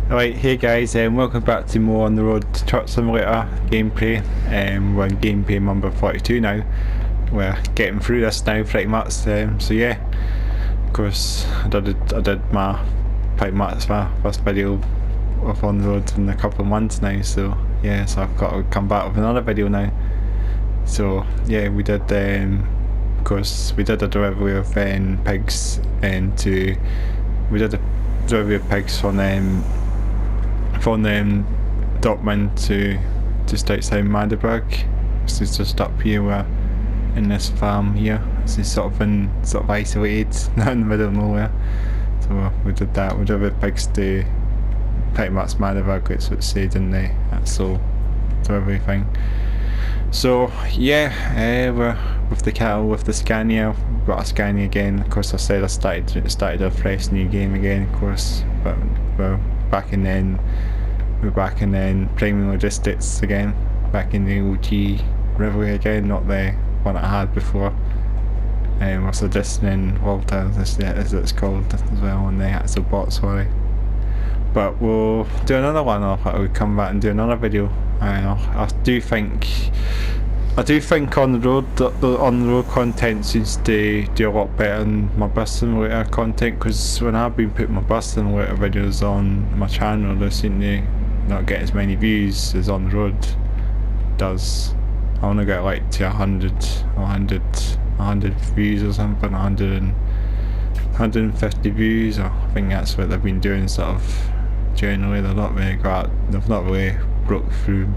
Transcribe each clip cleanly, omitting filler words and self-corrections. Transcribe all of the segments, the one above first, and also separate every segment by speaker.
Speaker 1: Right, hey guys, welcome back to more on the road truck simulator gameplay. We're on gameplay number 42 now. We're getting through this now pretty much. So yeah, of course I did my pretty much my first video of on the road in a couple of months now. So yeah, so I've got to come back with another video now. So yeah, we did of course we did a delivery of pigs we did a delivery of pigs from Dortmund to just outside Magdeburg. This is just up here, we're in this farm here. This is sort of isolated, not in the middle of nowhere. So we did that. We delivered pigs to pretty much Magdeburg, which it said in the actual delivery thing. So yeah, we're with the cattle, with the Scania. We've got a Scania again. Of course, I said I started a fresh new game again, of course, but we're back in Bremen logistics again, back in the OG rivalry again, not the one I had before. We're suggesting Walter, as it's called as well, on the actual bot, sorry. But we'll do another one. I'll come back and do another video. I do think on the road content seems to do a lot better than my bus simulator content, because when I've been putting my bus simulator videos on my channel, they seem to not get as many views as on the road does. I want to get like to 100 views or something, 150 views. I think that's what they've been doing sort of generally. They've not really broke through.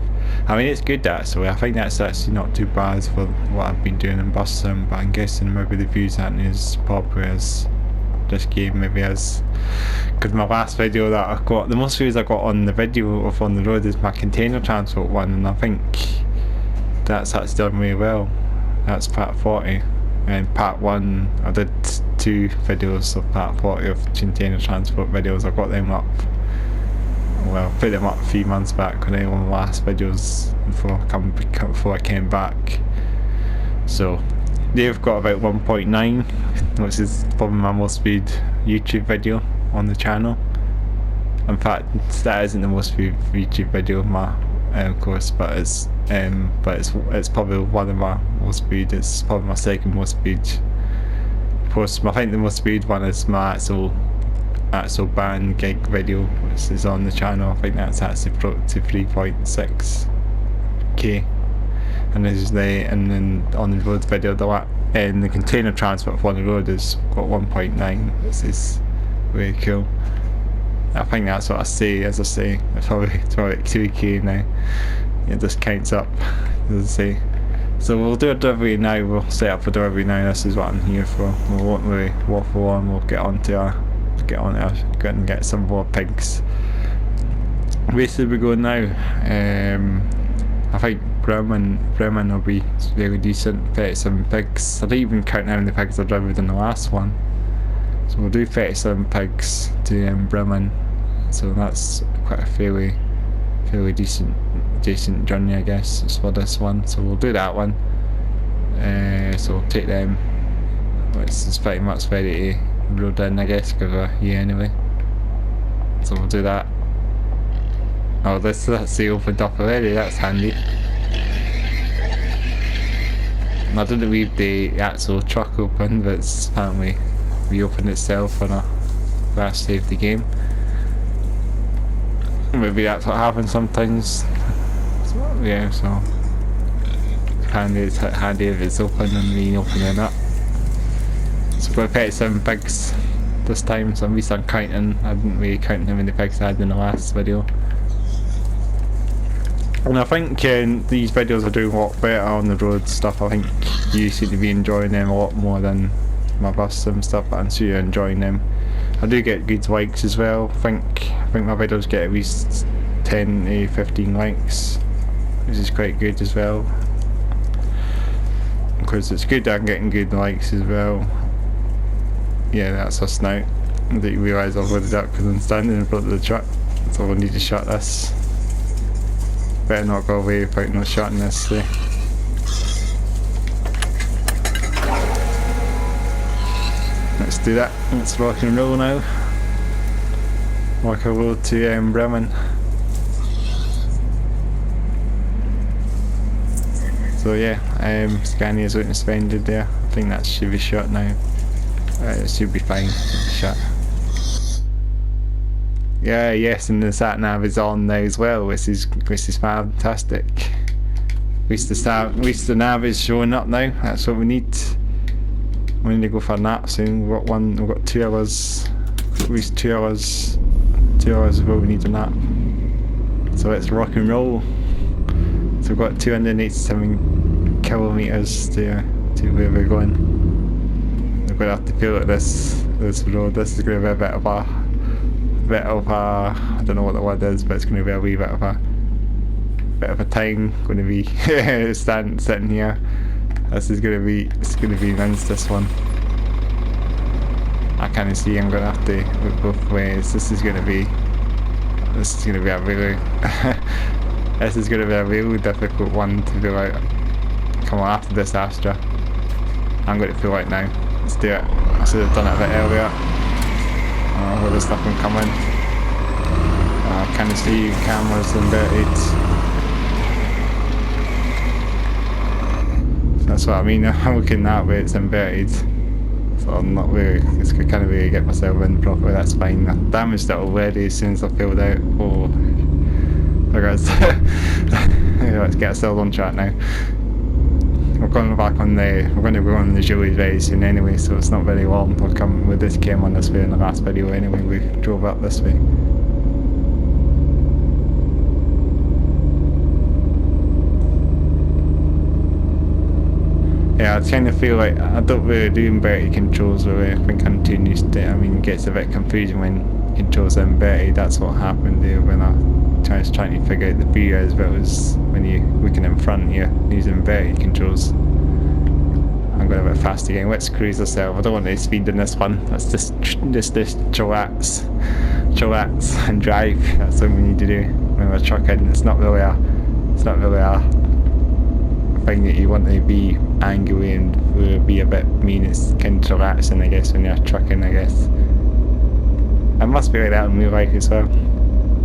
Speaker 1: I mean, it's good actually. I think that's actually not too bad for what I've been doing in bus sim, but I'm guessing maybe the views aren't as popular as this game maybe is. Because my last video that I got, the most views I got on the video of on the road is my container transport one, and I think that's actually done really well. That's part 40, and part 1 I did 2 videos of part 40 of container transport videos. I got them up, well, put them up a few months back when they were my last videos before I came back. So they've got about 1.9, which is probably my most viewed YouTube video on the channel. In fact, that isn't the most viewed YouTube video of my course, but it's probably one of my most viewed. It's probably my second most viewed. Of course, I think the most viewed one is my actual band gig video, which is on the channel. I think that's actually broke to 3.6k, and then on the road video, the container transport on the road has got 1.9, which is really cool. I think that's what I say, as I say, it's probably like 2k now. It just counts up, as I say. So we'll do a delivery now. We'll set up a delivery now. This is what I'm here for. We won't really waffle on. We'll get on and get some more pigs. Where should we go now? I think Bremen will be very decent. 37 pigs. I didn't even count how many pigs I delivered in the last one. So we'll do 37 pigs to Bremen. So that's quite a fairly decent journey, I guess, for this one. So we'll do that one. So we'll take them. It's pretty much ready to load in, I guess, because we're here anyway. So we'll do that. Oh, that's opened up already. That's handy. I didn't leave the actual truck open, but it's apparently reopened itself when I last saved the game. Maybe that's what happens sometimes. So, yeah, so it's handy if it's open and reopening it. So we're 37 pigs this time, so at least I'm counting. I didn't really count how many pigs I had in the last video. And I think these videos are doing a lot better on the road stuff. I think you seem to be enjoying them a lot more than my bus sim stuff, but I'm sure you're enjoying them. I do get good likes as well. I think my videos get at least 10 to 15 likes, which is quite good as well. Because it's good that I'm getting good likes as well. Yeah, that's us now. I didn't realise I've loaded up because I'm standing in front of the truck, so I need to shut this. Better not go away without not shutting this. Let's do that. Let's rock and roll now. Like a road to Bremen. So yeah, Scania's looking suspended there. I think that should be shut now. It should be fine. Shut. Yeah, yes, and the sat nav is on now as well, which is fantastic. At least the nav is showing up now. That's what we need. We need to go for a nap soon. We've got 2 hours. At least 2 hours. 2 hours before we need a nap. So let's rock and roll. So we've got 287 kilometers to where we're going. We're going to have to feel like this road. This is going to be a bit of a I don't know what the word is, but it's going to be a wee bit of a time. Going to be sitting here. It's going to be immense, this one. I can't see. I'm going to have to look both ways. This is going to be a really this is going to be a really difficult one to do out. Come on, after this Astra, I'm going to feel like now. Let's do it. I should have done it a bit earlier. Oh, there's nothing coming. Can you see cameras inverted? That's what I mean. I'm looking that way, it's inverted. So I'm not really, I can't really get myself in properly. That's fine. I damaged it already as soon as I filled out. Oh, guys. Let's get ourselves on track now. We're going back on we're going to go on the Julie very soon anyway, so it's not very long. We just came on this way in the last video anyway. We drove up this way. Yeah, I kind of feel like I don't really do inverted controls really. I think I'm too used to it. I mean, it gets a bit confusing when controls are inverted. That's what happened there when I was trying to figure out the videos, but it was when you're looking in front here using inverted controls. I'm going a bit fast again. Let's cruise ourselves. I don't want to speed in this one. Let's just chillax and drive. That's what we need to do when we're trucking. It's not really a thing that you want to be angry and be a bit mean. It's kind of relaxing, I guess, when you're trucking, I guess. It must be like that in real life as well.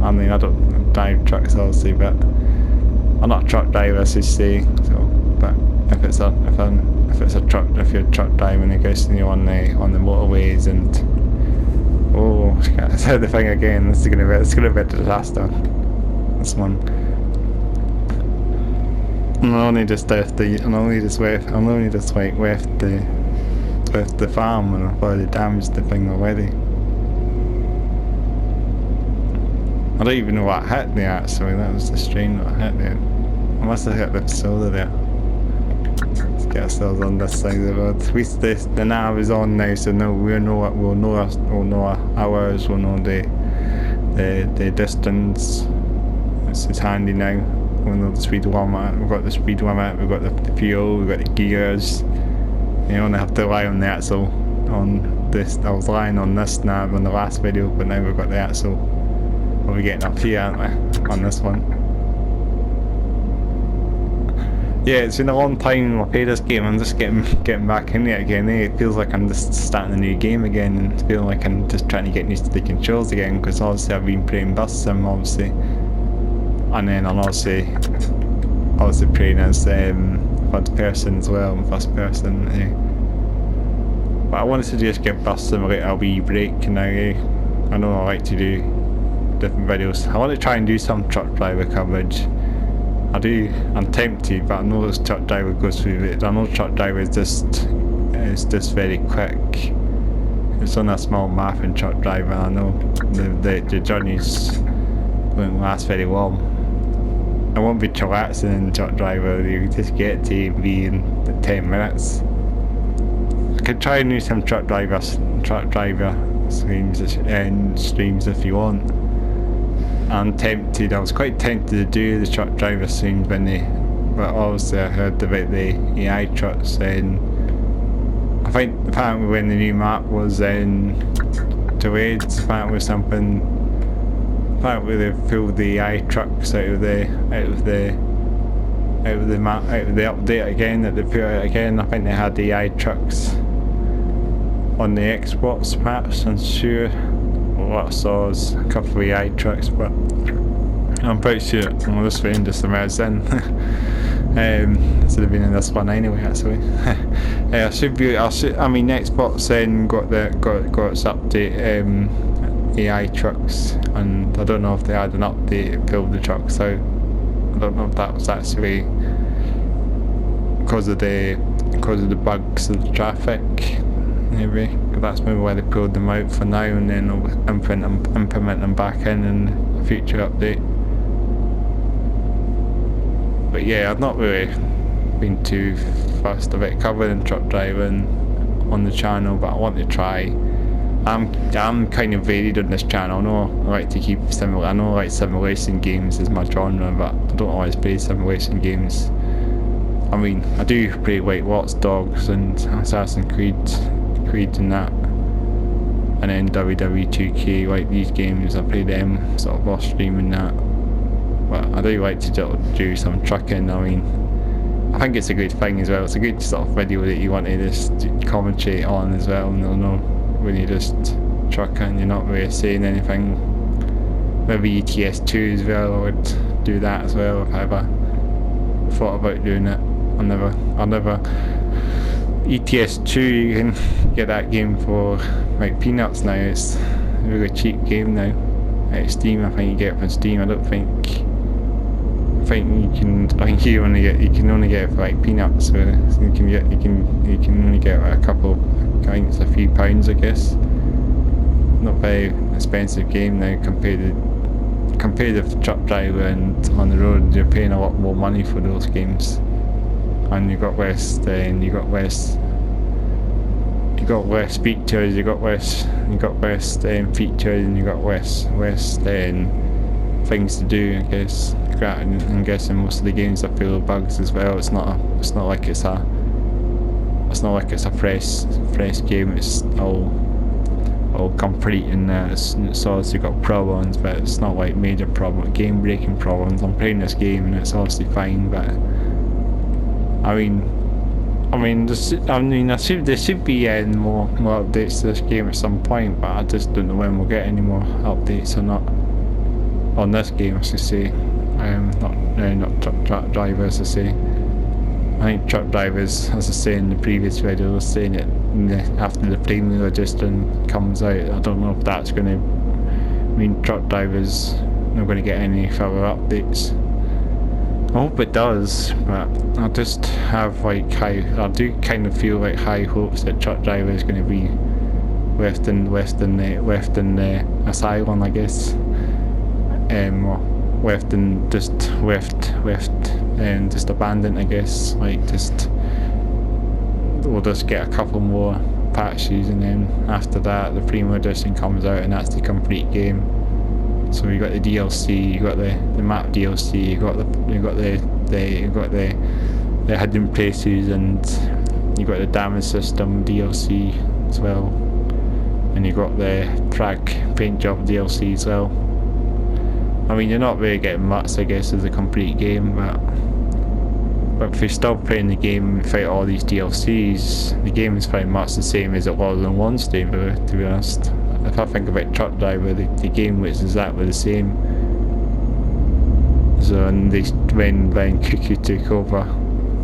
Speaker 1: I mean, I don't drive trucks obviously, but I'm not a truck driver, as you say. So, but if you're truck driving, I guess, and you're on the motorways and I said the thing again. It's gonna be a disaster. This one. I'm only just left the farm, and I've already damaged the thing already. I don't even know what hit there actually. That was the strain that hit there. I must have hit the solar there. Let's get ourselves on this side of the road. At least the nav is on now, so we'll know our hours. We'll know the distance. This is handy now. We'll know the speed limit. We've got the speed limit. We've got the fuel. We've got the gears. You only have to rely on the axle. On this, I was relying on this nav on the last video, but now we've got the axle. We're getting up here, aren't we, on this one? Yeah, it's been a long time I played this game. I'm just getting back in it again. It feels like I'm just starting a new game again, and it's feeling like I'm just trying to get used to the controls again, because obviously I've been playing bus sim, obviously, and then I'm obviously playing as first person as well, first person. But I wanted to just give bus simulator a wee break now. I know I like to do different videos. I want to try and do some truck driver coverage. I'm tempted, but I know this truck driver goes through it. I know truck driver is just very quick. It's on a small map in truck driver. I know the journeys won't last very long. I won't be chillaxing in truck driver. You just get to be in 10 minutes. I could try and do some truck driver streams if you want. I'm tempted. I was quite tempted to do the truck driver streams but obviously I heard about the AI trucks, and I think apparently when the new map was delayed, apparently they pulled the AI trucks out of the update again, that they put out again. I think they had the AI trucks on the Xbox maps, I'm sure. lot of saws, a couple of AI trucks, but I'm pretty sure I'll just find this emerged in. Instead of being in this one anyway, actually. I mean, Xbox then got its update, AI trucks, and I don't know if they had an update to build the trucks out. I don't know if that was actually because of the bugs of the traffic. Maybe that's maybe why they pulled them out for now, and then they'll implement them back in a future update. But yeah, I've not really been too fussed about covering truck driving on the channel, but I want to try. I'm kind of varied on this channel. I know I like to keep I know like simulation games is my genre, but I don't always play simulation games. I mean, I do play like Watch Dogs and Assassin's Creed and that, and then WWE2K, like these games, I play them sort of off stream and that. But I do like to do some trucking. I mean, I think it's a good thing as well. It's a good sort of video that you want to just commentate on as well, and they'll know when you're just trucking, you're not really saying anything. Maybe ETS2 as well, I would do that as well if I ever thought about doing it. I'll never ETS2, you can get that game for like peanuts now. It's a really cheap game now. At Steam, I think you get it from Steam. I think you can only get it for like peanuts. So you can only get a couple. I think it's a few pounds, I guess. Not very expensive game now compared to Truck Driver and On the Road. You're paying a lot more money for those games. And you got less features, you got less features, and you got less things to do, I guess. I'm guessing most of the games are full of bugs as well. It's not like it's a fresh game. It's all complete, and so you got problems, but it's not like major game breaking problems. I'm playing this game and it's obviously fine, but I mean, there should be more updates to this game at some point, but I just don't know when we'll get any more updates or not on this game, I should say. Not truck drivers, I say. I think truck drivers, as I say in the previous video, I was saying it after the premium edition comes out. I don't know if that's going to mean truck drivers not going to get any further updates. I hope it does, but I just have like I do kind of feel like high hopes that truck driver is going to be left in the asylum, I guess, just abandoned, I guess. Like we'll just get a couple more patches, and then after that the premium edition comes out, and that's the complete game. So you got the DLC, you got the map DLC, you got the hidden places, and you got the damage system DLC as well, and you got the track paint job DLC as well. I mean, you're not really getting much, I guess, as a complete game, but if you're still playing the game without all these DLCs, the game is pretty much the same as it was on one stage, to be honest. If I think about Truck Driver, the game was exactly the same. So when Cuckoo took over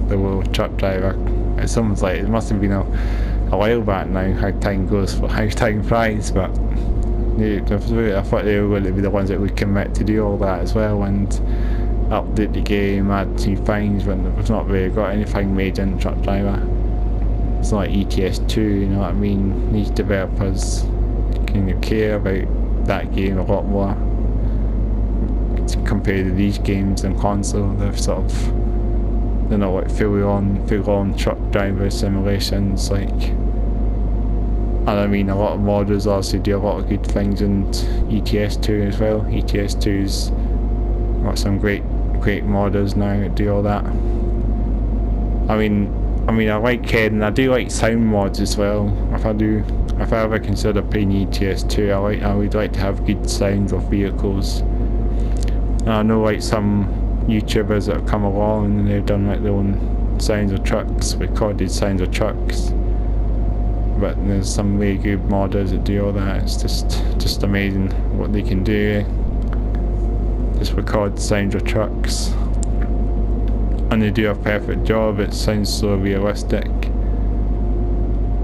Speaker 1: the world Truck Driver, it must have been a while back now. How time flies, but I thought they were going to be the ones that would commit to do all that as well and update the game, add new things, when they've not really got anything made in Truck Driver. It's not like ETS2, you know what I mean? These developers kind of care about that game a lot more compared to these games on console. They're not like full on truck driver simulations, like. And I mean, a lot of modders obviously do a lot of good things in ETS2 as well. ETS2's got some great modders now that do all that. I mean, I like and I do like sound mods as well. If I ever consider playing ETS2, I would like to have good sounds of vehicles. And I know like some YouTubers that have come along and they've done like their own sounds of trucks, recorded sounds of trucks. but there's some really good modders that do all that. It's just amazing what they can do. Just record sounds of trucks, and they do a perfect job. It sounds so realistic.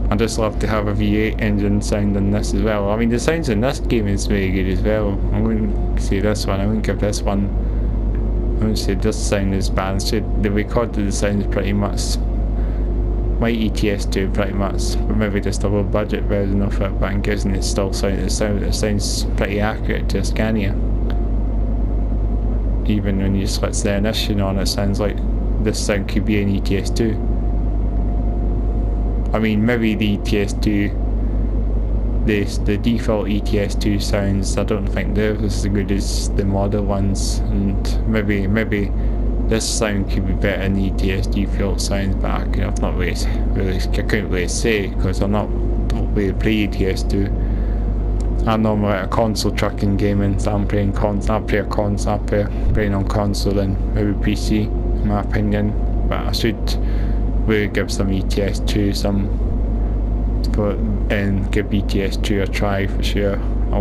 Speaker 1: I just love to have a V8 engine sound in this as well. I mean, the sounds in this game is very good as well. I wouldn't say this one, I wouldn't give this one, I wouldn't say this sound is bad. So they recorded the sounds pretty much like ETS2 pretty much, but maybe just a low budget version of it, but I'm guessing it still sounds pretty accurate to a Scania. Even when you switch the ignition on, it sounds like this sound could be an ETS2. I mean, maybe the ETS2, the default ETS2 sounds, I don't think they're as good as the model ones, and maybe this sound could be better than the ETS default sounds, but I've not really, I couldn't really say, because don't really play ETS2. I'm normally like a console trucking gaming, so I'm playing playing on console and maybe PC, in my opinion, but I should really give some ETS2 and give ETS2 a try for sure. I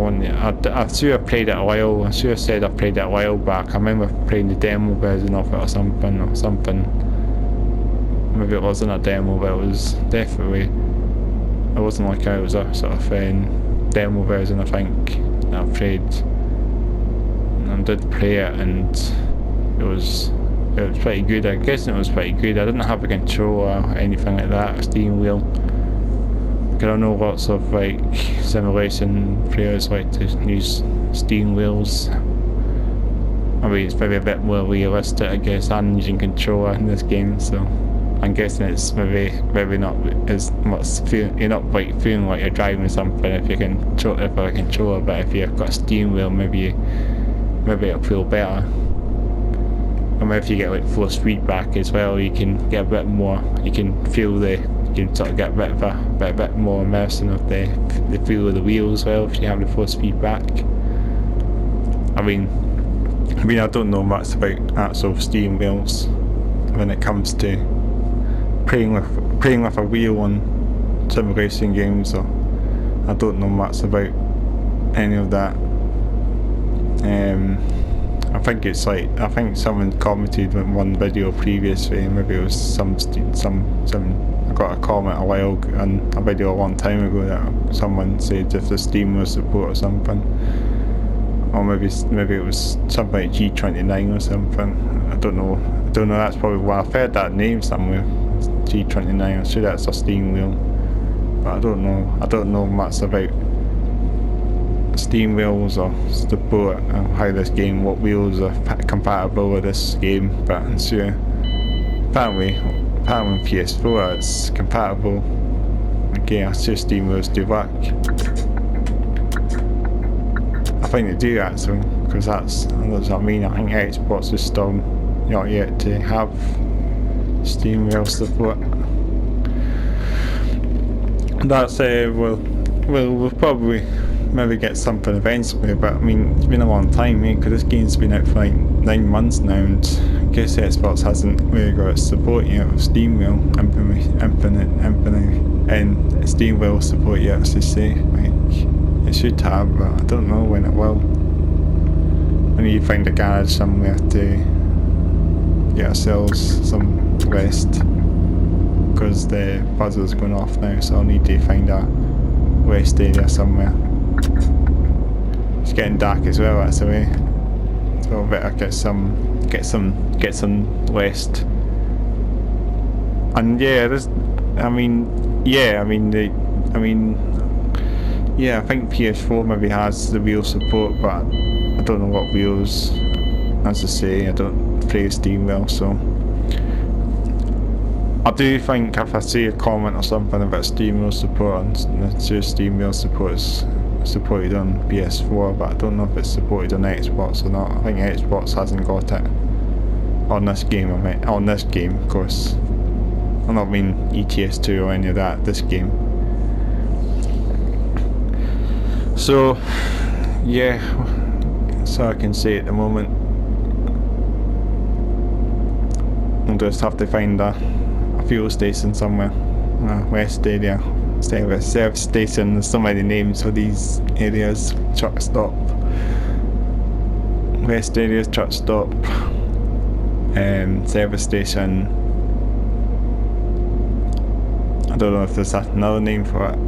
Speaker 1: sure I played it a while. I sure said I played it a while back. I remember playing the demo version of it or something. Maybe it wasn't a demo, but it was definitely. It wasn't like it was a sort of demo version. I think that I played. And I did play it, and it was pretty good. I guess it was pretty good. I didn't have a controller or anything like that, a steering wheel. I don't know lots of like simulation players like to use steering wheels. I mean, it's maybe a bit more realistic, I guess. I'm using controller in this game, so I'm guessing it's maybe not as much. You're not like feeling like you're driving something if you can if a controller, but if you've got a steering wheel, maybe it'll feel better. Or maybe if you get like force feedback as well, you can get a bit more. You can feel you can sort of get a bit more immersion of the feel of the wheel as well if you have the force feedback. I mean, I don't know much about actual steering wheels when it comes to playing with a wheel on simulation games, so I don't know much about any of that. I think someone commented on one video previously, maybe it was some I got a comment a while on a video a long time ago that someone said if the Steam was support or something, or maybe it was something like G29 or something. I don't know. That's probably why I've heard that name somewhere. G29. I'm sure that's a steering wheel, but I don't know much about steering wheels or support and how this game, what wheels are compatible with this game. But I'm sure apparently PS4 it's compatible. Okay, I'm sure steering wheels do work. I think they do actually, because that's what I mean. I think Xbox is still not yet to have steering wheel support. That's we'll probably maybe get something eventually, but I mean it's been a long time, because this game's been out for like 9 months now, and I guess Xbox hasn't really got its support yet of steering wheel and steering wheel support yet, as they say. Like it should have, but I don't know when it will. We need to find a garage somewhere to get ourselves some rest, because the buzzer's going off now, so I'll need to find a rest area somewhere. It's getting dark as well actually, so I better get some rest. And yeah, I think PS4 maybe has the wheel support, but I don't know what wheels. As I say, I don't play steering wheel, so I do think if I see a comment or something about steering wheel support, and I'm sure steering wheel support is supported on PS4, but I don't know if it's supported on Xbox or not. I think Xbox hasn't got it on this game. On this game, of course. I don't mean ETS2 or any of that. This game. So yeah, so I can say at the moment. We'll just have to find a fuel station somewhere, a rest area, service station. There's so many names for these areas. Truck stop, West areas, truck stop, service station. I don't know if there's another name for it.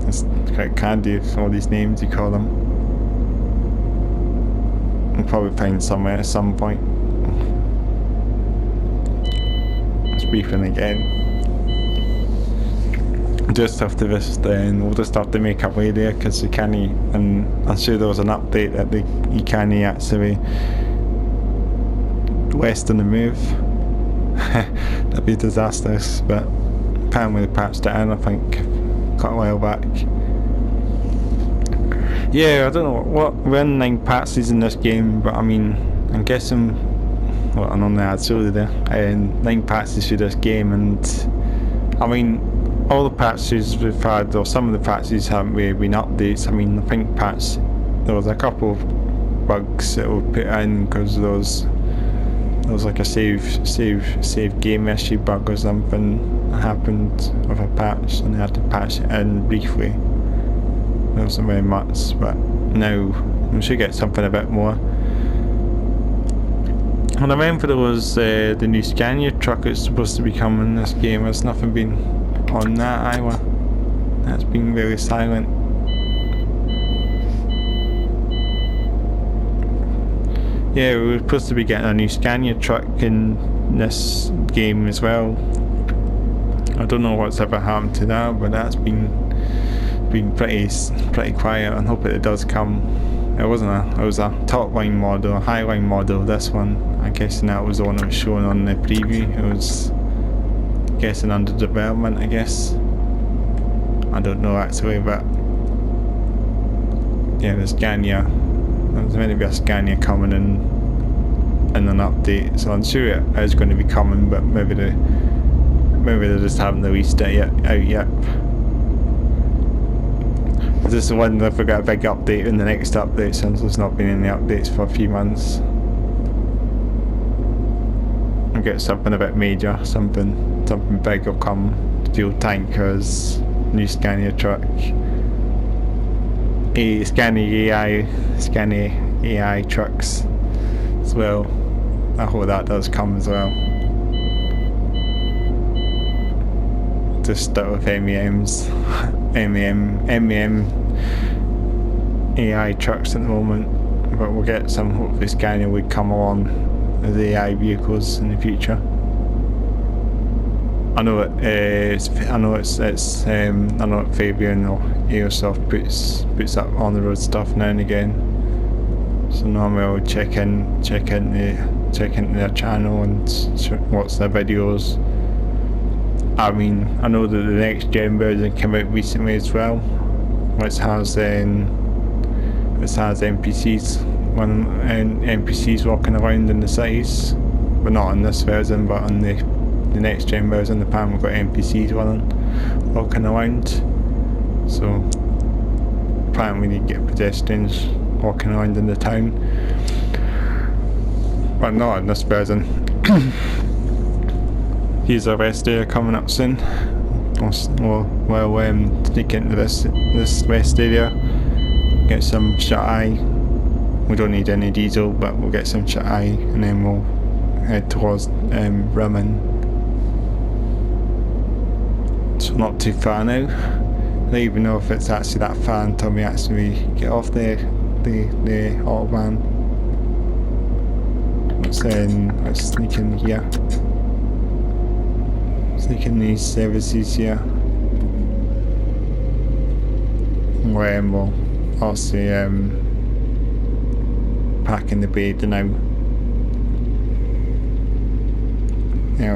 Speaker 1: It's quite candy, all these names you call them. We'll probably find somewhere at some point. It's beeping again. Just have to we'll just have to make our way there, because you can't, and I'm sure there was an update that you can't actually west on the move. That'd be disastrous, but apparently they patched it in, I think, quite a while back. Yeah, I don't know what we're in 9 patches in this game, but I mean, I'm guessing, well, I don't know, I'd show you there, 9 patches through this game, and I mean, all the patches we've had, or some of the patches haven't really been updates. I mean, I think there was a couple of bugs that were put in because there was like a save game issue bug or something that happened with a patch, and they had to patch it in briefly. There wasn't very much, but now we should get something a bit more. And I remember there was the new Scania truck that's supposed to be coming in this game. There's nothing been on that either. That's been very silent. Yeah, we were supposed to be getting a new Scania truck in this game as well. I don't know what's ever happened to that, but that's been pretty quiet, and hope it does come. It was a top line model, a high line model. This one, I'm guessing that was the one that was shown on the preview. It was guessing under development, I guess. I don't know actually, but yeah, the Scania. There's meant to be a Scania coming in an update, so I'm sure it is going to be coming, but maybe they just haven't released it out yet. This is the one that we got a big update in the next update, since there's not been any updates for a few months. I'll get something a bit major, something big will come. Fuel tankers, new Scania truck, Scania AI Trucks as well. I hope that does come as well. Just start with MEM AI trucks at the moment, but we'll get some. Hopefully Scania would come along as AI vehicles in the future. I know that Fabian or Airsoft puts up on the road stuff now and again. So normally I'll check into their channel and watch their videos. I mean, I know that the next gen version came out recently as well, which has NPCs walking around in the cities, but not on this version, but on the next gen version. The pan we've got NPCs walking around, so apparently we need to get pedestrians walking around in the town, but not in this version. Here's a rest area coming up soon. We'll sneak into this rest area, get some shut-eye. We don't need any diesel, but we'll get some shut-eye, and then we'll head towards Bremen. So not too far now. I don't even know if it's actually that far until we actually get off the autobahn. Let's sneak in here. Sneaking these services here. Where we'll also park in the bay now.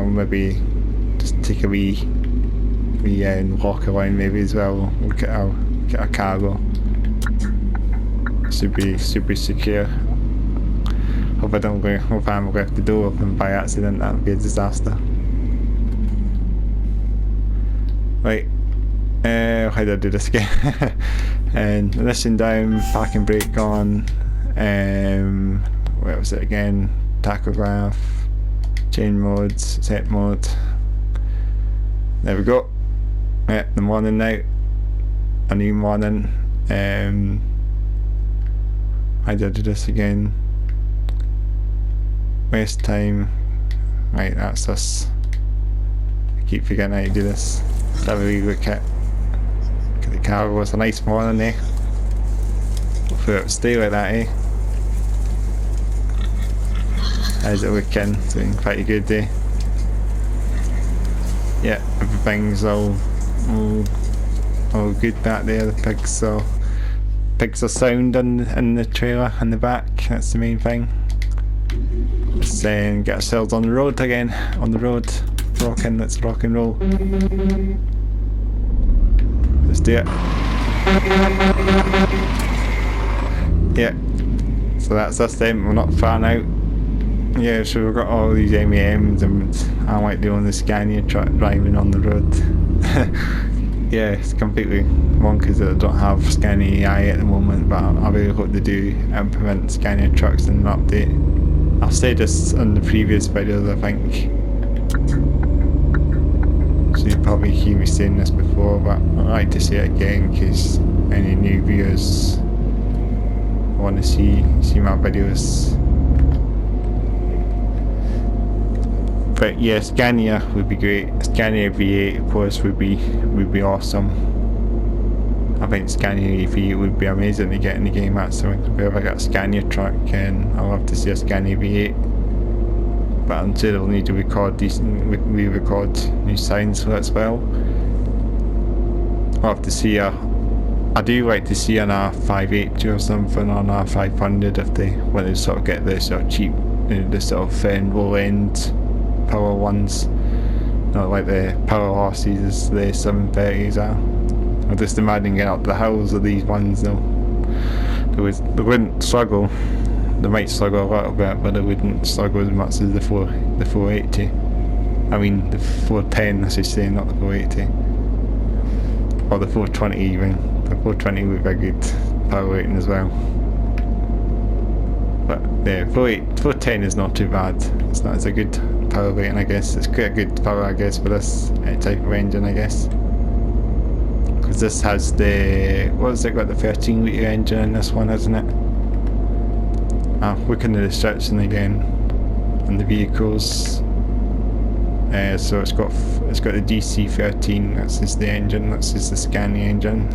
Speaker 1: Maybe just take a wee walk around maybe as well. We'll get our cargo. Should be super secure. Hope I haven't left the door open by accident. That would be a disaster. Right, how do I do this again? And ignition down, parking brake on, where was it again? Tachograph, chain modes, set mode. There we go. Yeah, the morning now. A new morning. I did this again. Waste time. Right, that's us. I keep forgetting how to do this. Let's have a wee look at the car. It was a nice morning, eh? Hopefully it'll stay like that, eh? How's it looking? It's looking quite a good day. Yeah, everything's all good back there. The pigs are sound in the trailer in the back. That's the main thing. Let's get ourselves on the road again. On the road, rocking. Let's rock and roll. Let's do it. Yeah. So that's us then. We're not far now. Yeah, so we've got all these MEMs and I like doing the Scania truck driving on the road. Yeah, it's completely bonkers that I don't have Scania AI at the moment, but I really hope they do implement Scania trucks in an update. I've said this in the previous videos, I think. So you probably hear me saying this before, but I'd like to say it again in case any new viewers want to see my videos. But yeah, Scania would be great. Scania V8 of course would be awesome. I think Scania V8 would be amazing to get in the game actually. If I ever get a Scania truck, and I'll have to see a Scania V8. But I'm sure they'll need to record re-record new sounds for it as well. I'll have to see I do like to see an R580 or something on R500 if they want to sort of get the sort of cheap, the sort of low end power ones, not like the power horses as the 730s are. I'm just imagining getting up the hills of these ones though. They wouldn't struggle. They might struggle a little bit, but they wouldn't struggle as much as the 480. I mean the 410 I should say, not the 480. Or the 420 even. The 420 would be a good power rating as well. But yeah, 410 is not too bad. It's a good power rating, I guess. It's quite a good power, I guess, for this type of engine, I guess. Because this has the, what has it got, the 13 litre engine in this one, isn't it? Looking at the description again on the vehicles. So it's got the DC13. That's just the engine. That's just the Scania engine.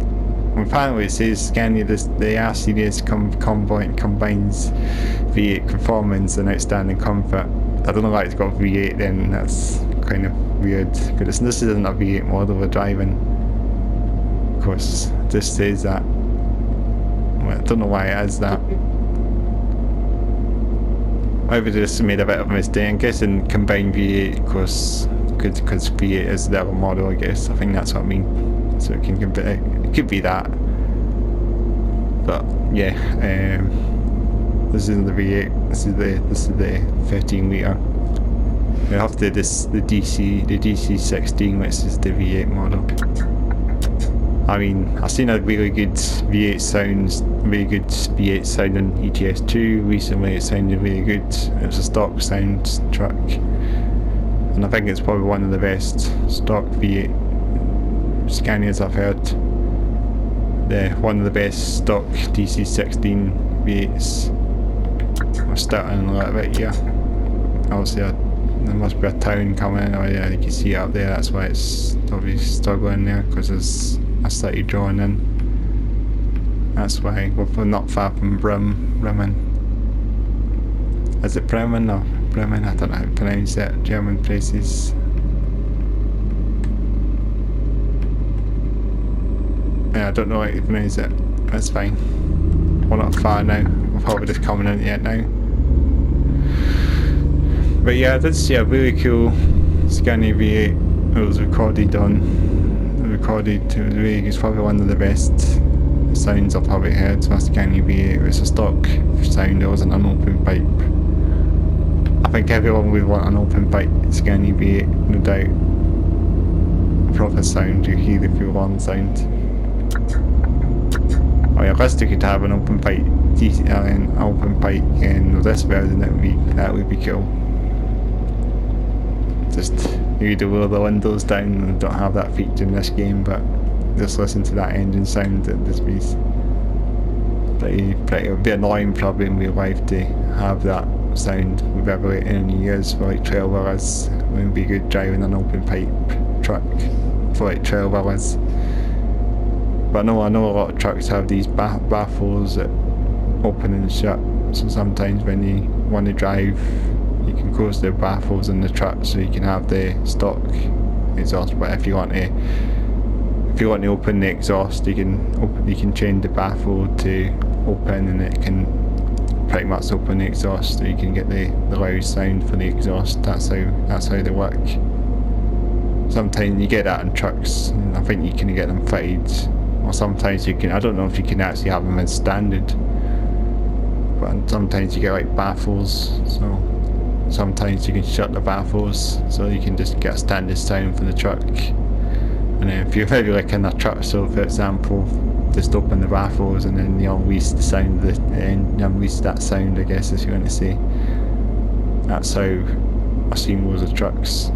Speaker 1: Apparently it says Scania, the R series combines V8 performance and outstanding comfort. I don't know why it's got V8 then, that's kind of weird, because this isn't a V8 model we're driving. Of course, it just says that. Well, I don't know why it is that. Maybe they just made a bit of a mistake. I'm guessing combined V8, of course, because V8 is the other model, I guess. I think that's what I mean. So it could be that. But yeah, this isn't the V8. This is the 13 litre. We have the DC16, which is the V8 model. I mean, I've seen a really good V8 sound in ETS2 recently. It sounded really good. It was a stock sound truck, and I think it's probably one of the best stock V8 Scanias I've heard. One of the best stock DC16 V8s. We're starting a little bit here. Obviously there must be a town coming in. Oh yeah, you can see it up there. That's why it's obviously struggling there, because there's a city drawing in. That's why we're not far from Bremen. Is it Bremen or Bremen? I don't know how to pronounce it. German places. Yeah, I don't know how to pronounce it. That's fine. We're not far now. We're probably just coming in yet now. But yeah, I did see a really cool Scania V8. It was recorded it's probably one of the best sounds I've probably heard from a Scania V8. It was a stock sound, it wasn't an open pipe. I think everyone would want an open pipe Scania V8, no doubt. A proper sound, you hear the full on sound. Oh yeah, I wish they could have an open pipe in this version. That would be cool. Just you do roll the windows down. I don't have that feature in this game, but just listen to that engine sound at this piece. Pretty, it would be annoying probably in real life to have that sound with every any years for like trail wheelers. It wouldn't be good driving an open pipe truck for like trail wheelers. But I know a lot of trucks have these baffles that open and shut, so sometimes when you want to drive you can close the baffles in the truck so you can have the stock exhaust, but if you want to open the exhaust you can change the baffle to open and it can pretty much open the exhaust so you can get the loud sound for the exhaust. That's how they work. Sometimes you get that in trucks, and I think you can get them fitted, or sometimes you can, I don't know if you can actually have them as standard, but sometimes you get like baffles, so sometimes you can shut the baffles so you can just get a standard sound for the truck. And then if you're maybe like in a truck, so for example, just open the baffles and then you unleash the sound, unleash that sound, I guess, as you want to say. That's how I've seen loads of trucks.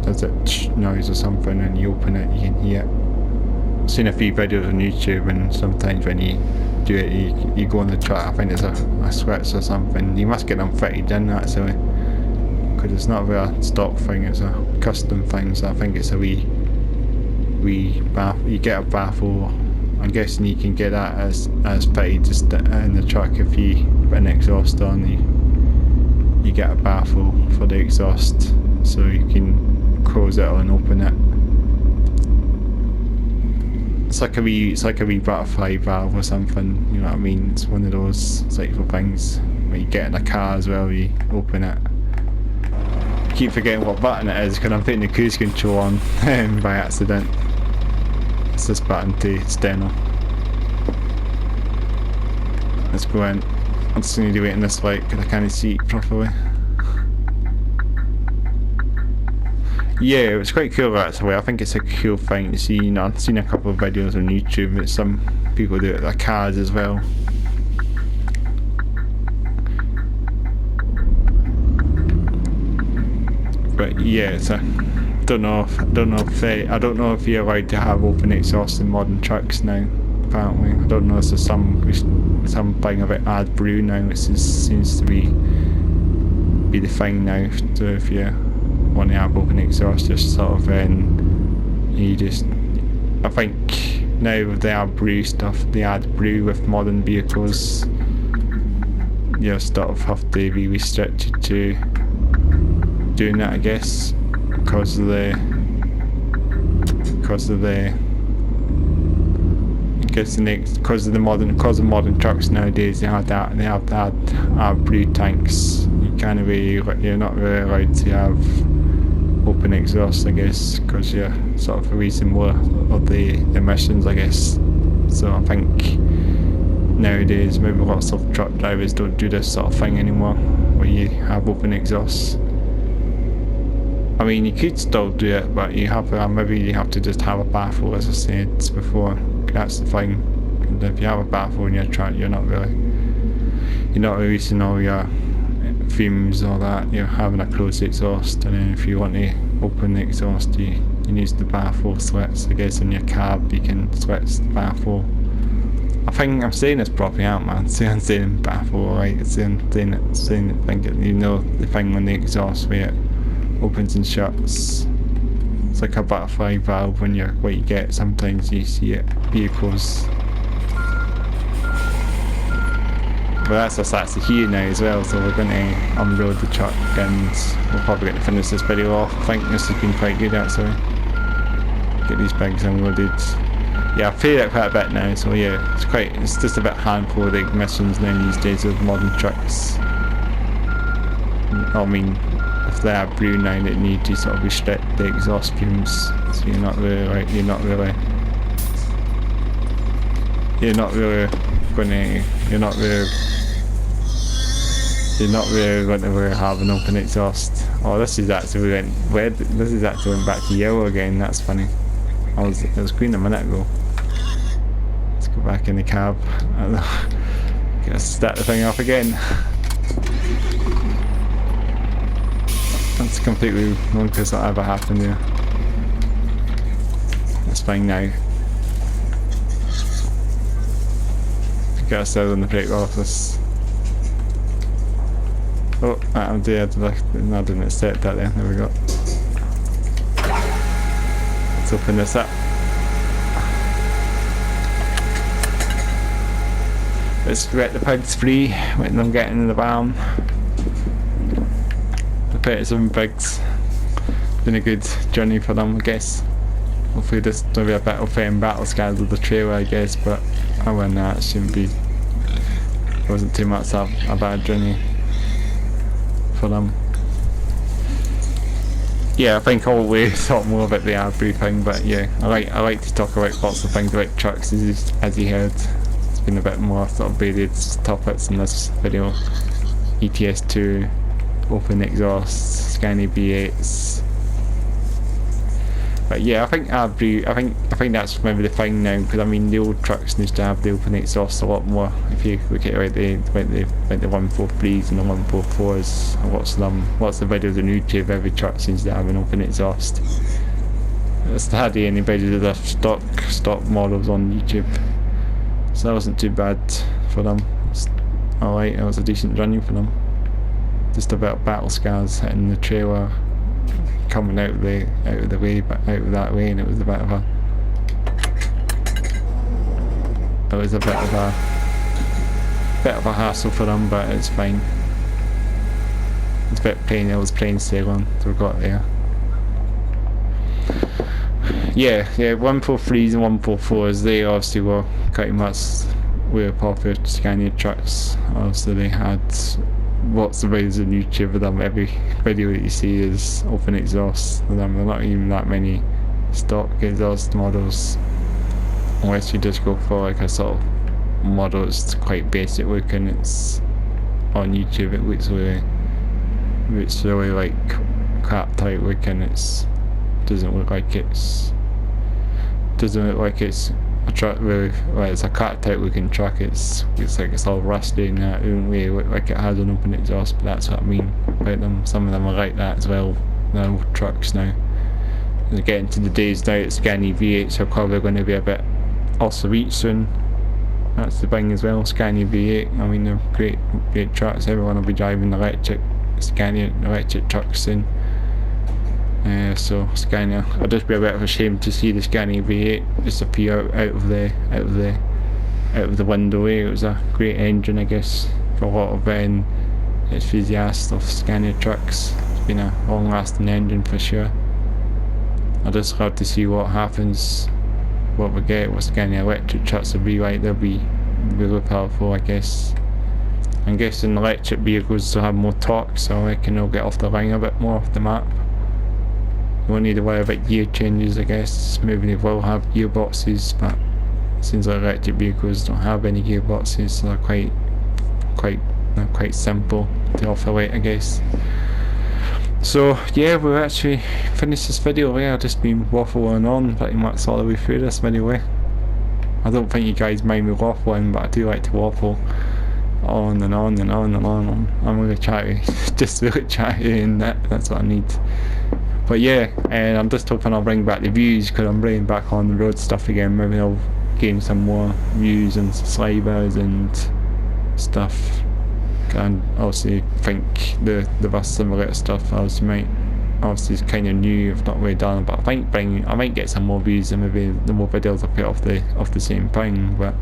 Speaker 1: Does it noise or something, and you open it, you can hear it. I've seen a few videos on YouTube, and sometimes when you do it, you go on the truck, I think there's a switch or something. You must get them fitted in actually, because it's not a stock thing, it's a custom thing, so I think it's a wee baffle. You get a baffle, I'm guessing you can get that as fitted just in the truck. If you put an exhaust on, you get a baffle for the exhaust, so you can close it and open it. It's like a wee butterfly valve or something, you know what I mean? It's one of those type of things when you get in a car as well, you open it. I keep forgetting what button it is because I'm putting the cruise control on by accident. It's this button to steno. Let's go in. I just need to wait in this light because I can't see it properly. Yeah, it was quite cool actually. I think it's a cool thing to see. You know, I've seen a couple of videos on YouTube that some people do it with their cars as well. But yeah, it's a, I don't know if you're allowed to have open exhaust in modern trucks now. Apparently, I don't know if there's some thing about Adblue now, which seems to be the thing now. So if you want to have open exhaust, just sort of you just, I think now with the Adblue stuff, the Adblue with modern vehicles, you sort of have to be restricted to doing that, I guess, because of the modern trucks nowadays. They have that Adblue tanks. You're not really allowed to have open exhaust, I guess, because you're sort of releasing more of the emissions, I guess. So I think nowadays maybe lots of truck drivers don't do this sort of thing anymore, where you have open exhaust. I mean, you could still do it, but you have maybe you have to just have a baffle, as I said before. That's the thing. And if you have a baffle in your truck, you're not releasing all your fumes or that. You're having a closed exhaust, and then if you want to open the exhaust, you use the baffle switch. I guess in your cab you can switch the baffle. I think I'm saying this properly, aren't I? I'm saying baffle, right? You know the thing on the exhaust where it opens and shuts. It's like a butterfly valve when what you get. Sometimes you see it vehicles. But that's us actually here now as well, so we're going to unload the truck and we're probably going to finish this video off. I think this has been quite good actually. Get these bags unloaded. Yeah, I've played it quite a bit now, so yeah, it's just a bit handful of the missions now these days with modern trucks. I mean, if they are blue now, they need to sort of restrict the exhaust fumes, so you're not really going to have an open exhaust. Oh, this is actually went red. This is actually went back to yellow again. That's funny. It was green a minute ago. Let's go back in the cab. Gotta start the thing off again. That's completely wrong because that ever happened there. It's fine now. Get ourselves on the brake office. Oh, I'm dead. No, I didn't accept that then. There we go. Let's open this up. Let's let the pigs free, letting them get in the van. The 37 pigs. Been a good journey for them, I guess. Hopefully this will be a bit of battle scars with the trailer, I guess, but I wouldn't know, it shouldn't be. It wasn't too much of a bad journey for them. Yeah, I think I'll talk more about the Adblue thing, but yeah, I like to talk about lots of things about trucks as you heard. It's been a bit more sort of varied topics in this video. ETS2, open exhaust, Scania V8s. But yeah, I think Adblue, I think that's maybe the thing now, because I mean the old trucks used to have the open exhaust a lot more. If you look at like the 143s and the 144s, I watch the videos on YouTube, every truck seems to have an open exhaust. It's hardly any videos of the stock models on YouTube, so that wasn't too bad for them. Alright, it was a decent journey for them. Just about battle scars hitting the trailer, coming out of the way, but out of that way, and it was a bit of a hassle for them, but it's fine. It's a bit plain. It was plain sailing, so we got there. Yeah, 143s and 144s. They obviously were pretty much popular Scania trucks. Obviously, they had lots of videos on YouTube of them. Every video that you see is open exhaust of them. There are not even that many stock exhaust models, unless you just go for like a sort of model that's quite basic looking. It's on YouTube, it looks really like crap type looking. Doesn't look like it's a truck really. Well, it's a cat type looking truck. It's like it's all rusty in that way, like it has an open exhaust, but that's what I mean about them. Some of them are like that as well. They're old trucks now. They're getting to the days now that Scania V8s are probably going to be a bit obsolete soon. That's the thing as well. Scania V8, I mean, they're great trucks. Everyone will be driving Scania electric trucks soon. So Scania, it'll just be a bit of a shame to see the Scania V8 disappear out of the window. It was a great engine, I guess, for a lot of enthusiasts of Scania trucks. It's been a long-lasting engine for sure. I just love to see what happens, what we get with Scania electric trucks will be like. They'll be really powerful, I guess. I'm guessing electric vehicles will have more torque, so I reckon they'll get off the line a bit more off the map. You won't need to worry about gear changes, I guess. Maybe they will have gearboxes, but it seems like electric vehicles don't have any gearboxes, so they're quite simple to operate, I guess. So yeah, we've actually finished this video. I've just been waffling on pretty much all the way through this video. I don't think you guys mind me waffling, but I do like to waffle on and on and on and on. I'm really chatty, just really chatty, and that's what I need. But yeah, and I'm just hoping I'll bring back the views, because I'm bringing back on the road stuff again. Maybe I'll gain some more views and subscribers and stuff. And obviously think the bus simulator stuff obviously is kind of new. I've not really done it, but I might get some more views, and maybe the more videos I put off the same thing. But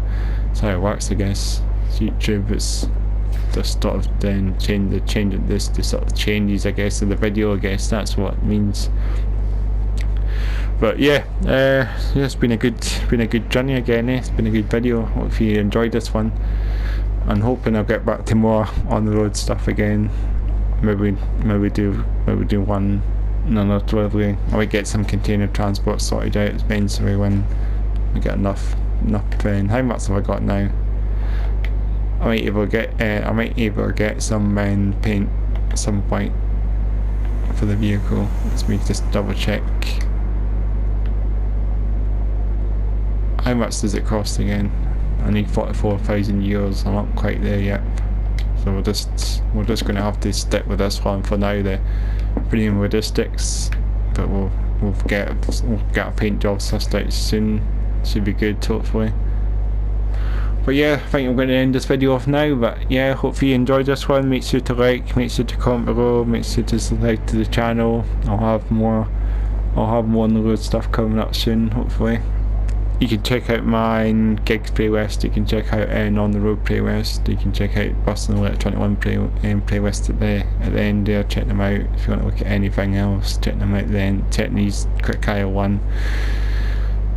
Speaker 1: that's how it works, I guess. It's YouTube, it's just sort of then the sort of changes, I guess, of the video. I guess that's what it means. But yeah, it's been a good journey again. It's been a good video. Hope you enjoyed this one. I'm hoping I'll get back to more on the road stuff again. Maybe do one another delivery. I might get some container transport sorted out eventually when I get enough. How much have I got now? I might either get some paint at some point for the vehicle. Let me just double check. How much does it cost again? I need 44,000 euros. I'm not quite there yet. so we're just going to have to stick with this one for now, the premium logistics, but we'll get a paint job sussed out soon. Should be good, hopefully. But yeah, I think I'm going to end this video off now. But yeah, hopefully you enjoyed this one. Make sure to like, make sure to comment below, make sure to subscribe to the channel. I'll have more on the road stuff coming up soon, hopefully. You can check out my gigs playlist, you can check out an on the road playlist, you can check out Boston Electric 21 playlist at the end there, check them out. If you want to look at anything else, check them out then, check these quick hire one.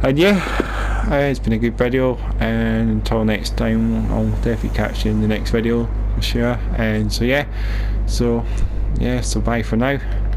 Speaker 1: And yeah, it's been a good video, and until next time, I'll definitely catch you in the next video for sure. And so bye for now.